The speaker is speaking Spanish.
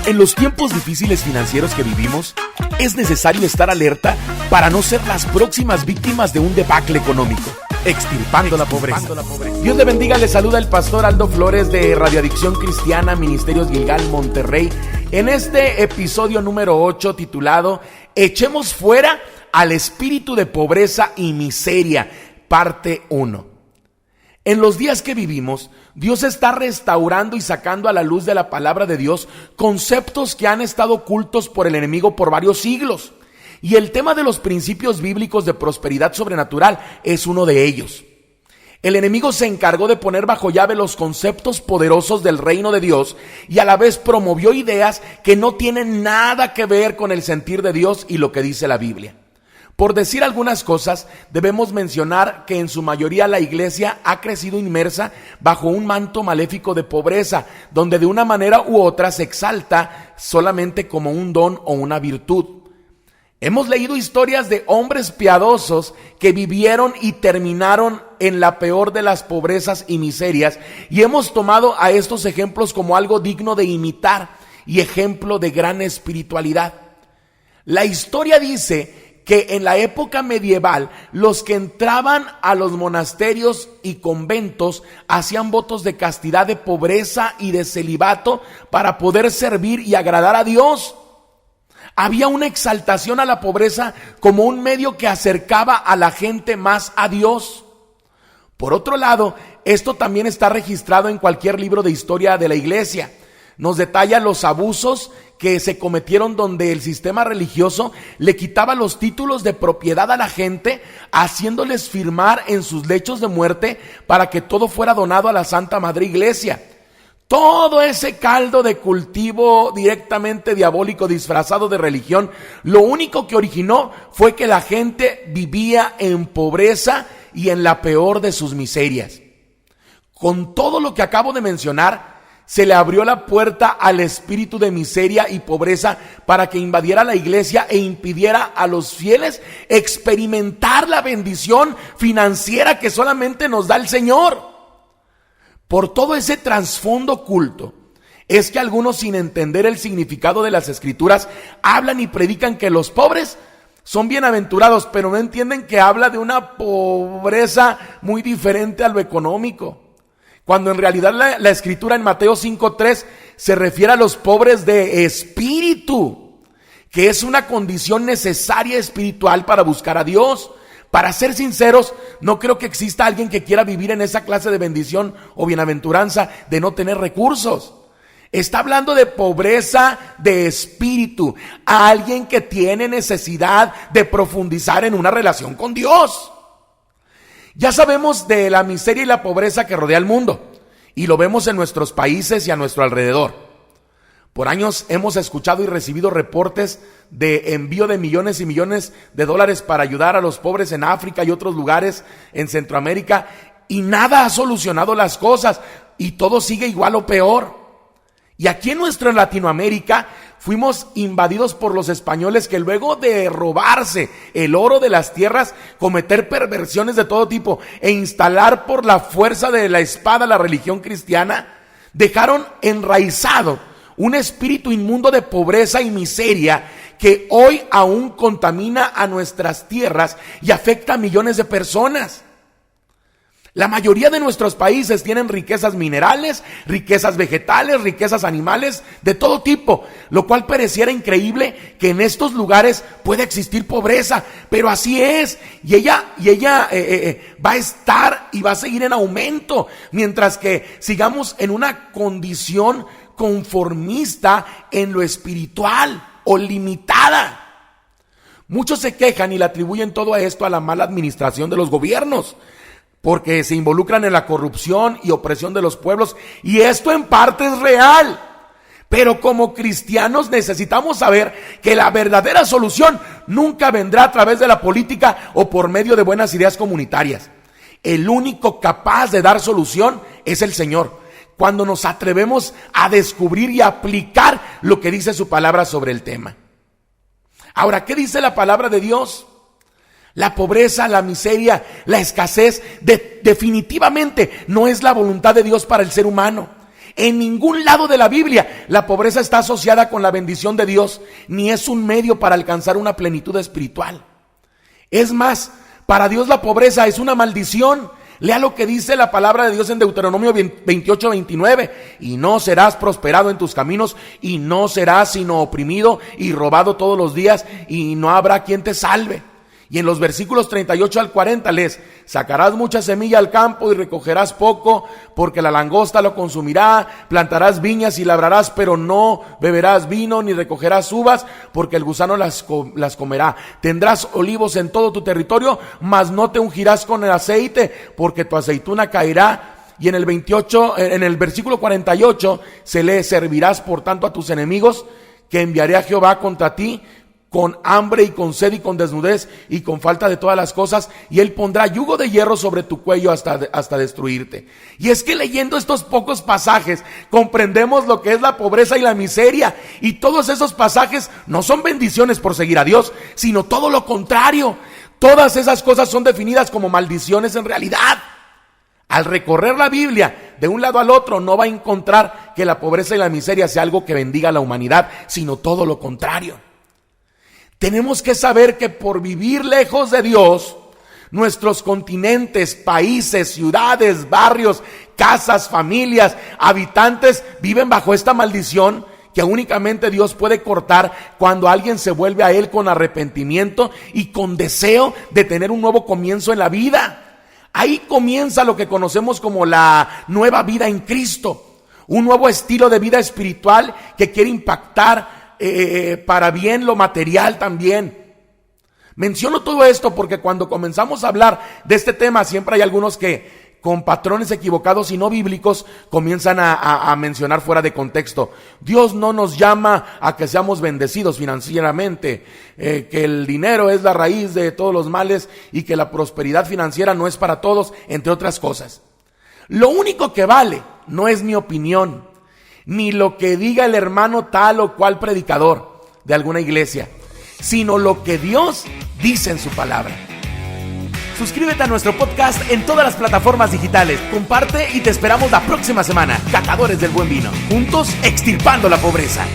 En los tiempos difíciles financieros que vivimos, es necesario estar alerta para no ser las próximas víctimas de un debacle económico, extirpando la pobreza. Dios le bendiga, le saluda el pastor Aldo Flores de Radio Adicción Cristiana, Ministerios Gilgal, Monterrey, en este episodio número 8 titulado Echemos fuera al espíritu de pobreza y miseria, parte 1. En los días que vivimos, Dios está restaurando y sacando a la luz de la palabra de Dios conceptos que han estado ocultos por el enemigo por varios siglos. Y el tema de los principios bíblicos de prosperidad sobrenatural es uno de ellos. El enemigo se encargó de poner bajo llave los conceptos poderosos del reino de Dios y a la vez promovió ideas que no tienen nada que ver con el sentir de Dios y lo que dice la Biblia. Por decir algunas cosas, debemos mencionar que en su mayoría la iglesia ha crecido inmersa bajo un manto maléfico de pobreza, donde de una manera u otra se exalta solamente como un don o una virtud. Hemos leído historias de hombres piadosos que vivieron y terminaron en la peor de las pobrezas y miserias, y hemos tomado a estos ejemplos como algo digno de imitar y ejemplo de gran espiritualidad. La historia dice que en la época medieval los que entraban a los monasterios y conventos hacían votos de castidad, de pobreza y de celibato para poder servir y agradar a Dios. Había una exaltación a la pobreza como un medio que acercaba a la gente más a Dios. Por otro lado, esto también está registrado en cualquier libro de historia de la iglesia. Nos detalla los abusos que se cometieron donde el sistema religioso le quitaba los títulos de propiedad a la gente, haciéndoles firmar en sus lechos de muerte para que todo fuera donado a la Santa Madre Iglesia. Todo ese caldo de cultivo directamente diabólico disfrazado de religión, lo único que originó fue que la gente vivía en pobreza y en la peor de sus miserias. Con todo lo que acabo de mencionar, se le abrió la puerta al espíritu de miseria y pobreza para que invadiera la iglesia e impidiera a los fieles experimentar la bendición financiera que solamente nos da el Señor. Por todo ese trasfondo oculto, es que algunos, sin entender el significado de las escrituras, hablan y predican que los pobres son bienaventurados, pero no entienden que habla de una pobreza muy diferente a lo económico. Cuando en realidad la escritura en Mateo 5:3 se refiere a los pobres de espíritu, que es una condición necesaria espiritual para buscar a Dios. Para ser sinceros, no creo que exista alguien que quiera vivir en esa clase de bendición o bienaventuranza de no tener recursos. Está hablando de pobreza de espíritu, a alguien que tiene necesidad de profundizar en una relación con Dios. Ya sabemos de la miseria y la pobreza que rodea el mundo, y lo vemos en nuestros países y a nuestro alrededor. Por años hemos escuchado y recibido reportes de envío de millones y millones de dólares para ayudar a los pobres en África y otros lugares en Centroamérica, y nada ha solucionado las cosas, y todo sigue igual o peor. Y aquí en nuestra Latinoamérica fuimos invadidos por los españoles que luego de robarse el oro de las tierras, cometer perversiones de todo tipo e instalar por la fuerza de la espada la religión cristiana, dejaron enraizado un espíritu inmundo de pobreza y miseria que hoy aún contamina a nuestras tierras y afecta a millones de personas. La mayoría de nuestros países tienen riquezas minerales, riquezas vegetales, riquezas animales de todo tipo, lo cual pareciera increíble que en estos lugares pueda existir pobreza, pero así es, y ella va a estar y va a seguir en aumento, mientras que sigamos en una condición conformista en lo espiritual o limitada. Muchos se quejan y le atribuyen todo esto a la mala administración de los gobiernos, porque se involucran en la corrupción y opresión de los pueblos, y esto en parte es real. Pero como cristianos necesitamos saber que la verdadera solución nunca vendrá a través de la política o por medio de buenas ideas comunitarias. El único capaz de dar solución es el Señor, cuando nos atrevemos a descubrir y aplicar lo que dice su palabra sobre el tema. Ahora, ¿qué dice la palabra de Dios? La pobreza, la miseria, la escasez definitivamente no es la voluntad de Dios para el ser humano. En ningún lado de la Biblia la pobreza está asociada con la bendición de Dios, ni es un medio para alcanzar una plenitud espiritual. Es más, para Dios la pobreza es una maldición. Lea lo que dice la palabra de Dios en Deuteronomio 28:29. Y no serás prosperado en tus caminos, y no serás sino oprimido y robado todos los días, y no habrá quien te salve. Y en los versículos 38 al 40 lees: sacarás mucha semilla al campo y recogerás poco, porque la langosta lo consumirá. Plantarás viñas y labrarás, pero no beberás vino ni recogerás uvas, porque el gusano las comerá. Tendrás olivos en todo tu territorio, mas no te ungirás con el aceite, porque tu aceituna caerá. Y en el versículo 48 se lee: servirás por tanto a tus enemigos, que enviaré a Jehová contra ti, con hambre y con sed y con desnudez y con falta de todas las cosas, y él pondrá yugo de hierro sobre tu cuello hasta destruirte. Y es que leyendo estos pocos pasajes comprendemos lo que es la pobreza y la miseria, y todos esos pasajes no son bendiciones por seguir a Dios, sino todo lo contrario. Todas esas cosas son definidas como maldiciones en realidad. Al recorrer la Biblia de un lado al otro, no va a encontrar que la pobreza y la miseria sea algo que bendiga a la humanidad, sino todo lo contrario. Tenemos que saber que por vivir lejos de Dios, nuestros continentes, países, ciudades, barrios, casas, familias, habitantes viven bajo esta maldición que únicamente Dios puede cortar cuando alguien se vuelve a Él con arrepentimiento y con deseo de tener un nuevo comienzo en la vida. Ahí comienza lo que conocemos como la nueva vida en Cristo, un nuevo estilo de vida espiritual que quiere impactar para bien lo material también. Menciono todo esto porque cuando comenzamos a hablar de este tema, siempre hay algunos que con patrones equivocados y no bíblicos comienzan a mencionar fuera de contexto. Dios no nos llama a que seamos bendecidos financieramente, que el dinero es la raíz de todos los males y que la prosperidad financiera no es para todos, entre otras cosas. Lo único que vale no es mi opinión, ni lo que diga el hermano tal o cual predicador de alguna iglesia, sino lo que Dios dice en su palabra. Suscríbete a nuestro podcast en todas las plataformas digitales, comparte y te esperamos la próxima semana. Catadores del Buen Vino, juntos extirpando la pobreza.